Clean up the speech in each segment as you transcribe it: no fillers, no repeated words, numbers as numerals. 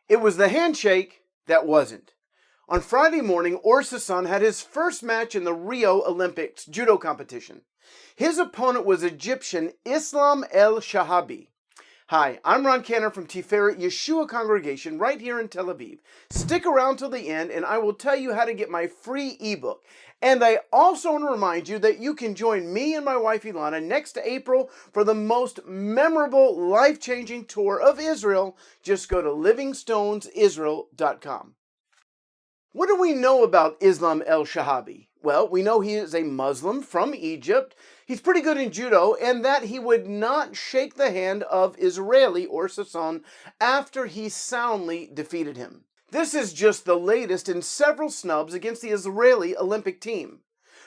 It was the handshake that wasn't. On Friday morning, Or Sasson had his first match in the Rio Olympics judo competition. His opponent was Egyptian Islam El Shahabi. Hi, I'm Ron Cantor from Tiferet Yeshua Congregation right here in Tel Aviv. Stick around till the end and I will tell you how to get my free ebook. And I also want to remind you that you can join me and my wife Ilana next April for the most memorable, life-changing tour of Israel. Just go to livingstonesisrael.com. What do we know about Islam El Shahabi? Well, we know he is a Muslim from Egypt. He's pretty good in judo, and that he would not shake the hand of Israeli Or Sasson after he soundly defeated him. This is just the latest in several snubs against the Israeli Olympic team.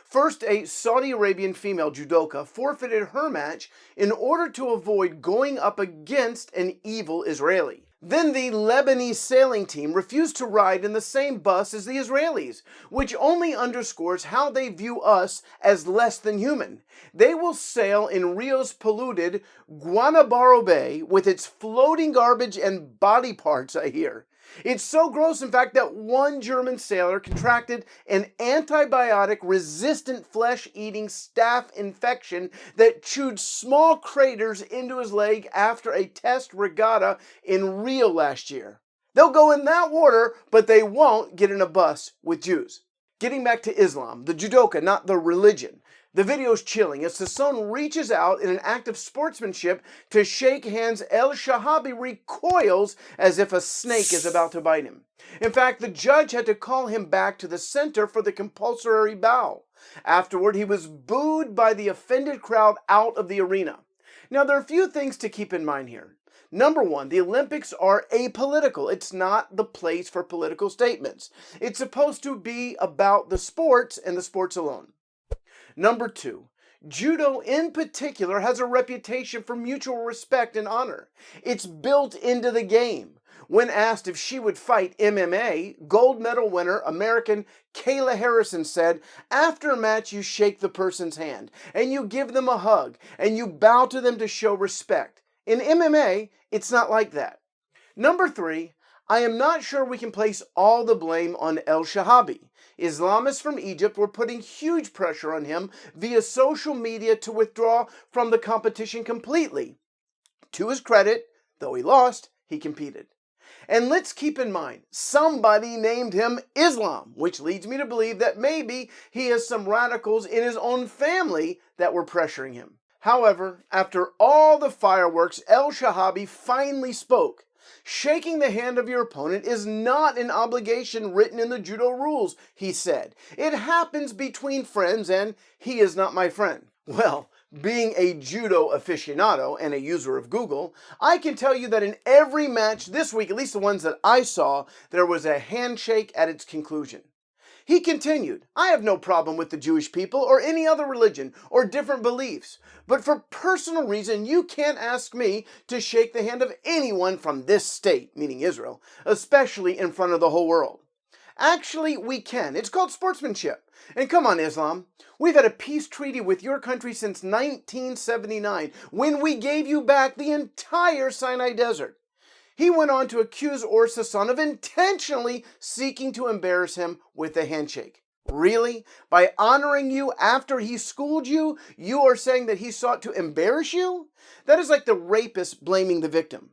First, a Saudi Arabian female judoka forfeited her match in order to avoid going up against an evil Israeli. Then the Lebanese sailing team refused to ride in the same bus as the Israelis, which only underscores how they view us as less than human. They will sail in Rio's polluted Guanabara Bay with its floating garbage and body parts, I hear. It's so gross, in fact, that one German sailor contracted an antibiotic-resistant flesh-eating staph infection that chewed small craters into his leg after a test regatta in Rio last year. They'll go in that water, but they won't get in a bus with Jews. Getting back to Islam, the judoka, not the religion. The video's chilling as Sasson reaches out in an act of sportsmanship to shake hands. El Shahabi recoils as if a snake is about to bite him. In fact, the judge had to call him back to the center for the compulsory bow. Afterward, he was booed by the offended crowd out of the arena. Now, there are a few things to keep in mind here. Number one, the Olympics are apolitical. It's not the place for political statements. It's supposed to be about the sports and the sports alone. Number two, judo in particular has a reputation for mutual respect and honor. It's built into the game. When asked if she would fight MMA, gold medal winner American Kayla Harrison said, after a match you shake the person's hand and you give them a hug and you bow to them to show respect. In MMA, it's not like that. Number three, I am not sure we can place all the blame on El Shahabi. Islamists from Egypt were putting huge pressure on him via social media to withdraw from the competition completely. To his credit, though he lost, he competed. And let's keep in mind, somebody named him Islam, which leads me to believe that maybe he has some radicals in his own family that were pressuring him. However, after all the fireworks, El Shahabi finally spoke. Shaking the hand of your opponent is not an obligation written in the judo rules, he said. It happens between friends and he is not my friend. Well, being a judo aficionado and a user of Google, I can tell you that in every match this week, at least the ones that I saw, there was a handshake at its conclusion. He continued, I have no problem with the Jewish people or any other religion or different beliefs, but for personal reason, you can't ask me to shake the hand of anyone from this state, meaning Israel, especially in front of the whole world. Actually, we can. It's called sportsmanship. And come on, Islam. We've had a peace treaty with your country since 1979, when we gave you back the entire Sinai Desert. He went on to accuse Or Sasson of intentionally seeking to embarrass him with a handshake. Really? By honoring you after he schooled you, you are saying that he sought to embarrass you? That is like the rapist blaming the victim.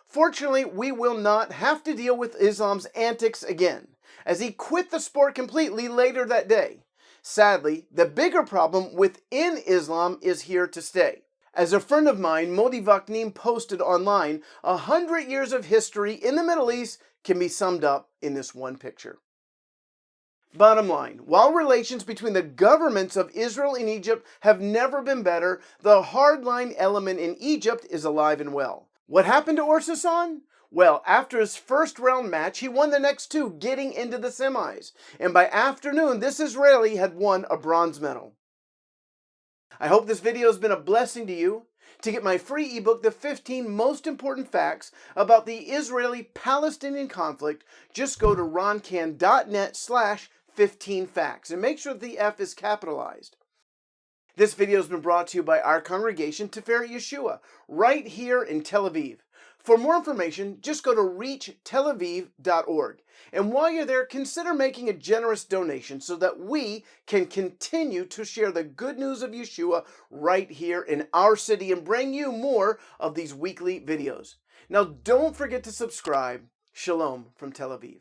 Fortunately, we will not have to deal with Islam's antics again, as he quit the sport completely later that day. Sadly, the bigger problem within Islam is here to stay. As a friend of mine, Modi Vaknim, posted online, 100 years of history in the Middle East can be summed up in this one picture. Bottom line, while relations between the governments of Israel and Egypt have never been better, the hardline element in Egypt is alive and well. What happened to Or Sasson? Well, after his first round match, he won the next two, getting into the semis. And by afternoon, this Israeli had won a bronze medal. I hope this video has been a blessing to you. To get my free ebook, The 15 Most Important Facts About the Israeli-Palestinian Conflict, just go to roncan.net/15facts and make sure that the F is capitalized. This video has been brought to you by our congregation, Tiferet Yeshua, right here in Tel Aviv. For more information, just go to reachtelaviv.org. And while you're there, consider making a generous donation so that we can continue to share the good news of Yeshua right here in our city and bring you more of these weekly videos. Now, don't forget to subscribe. Shalom from Tel Aviv.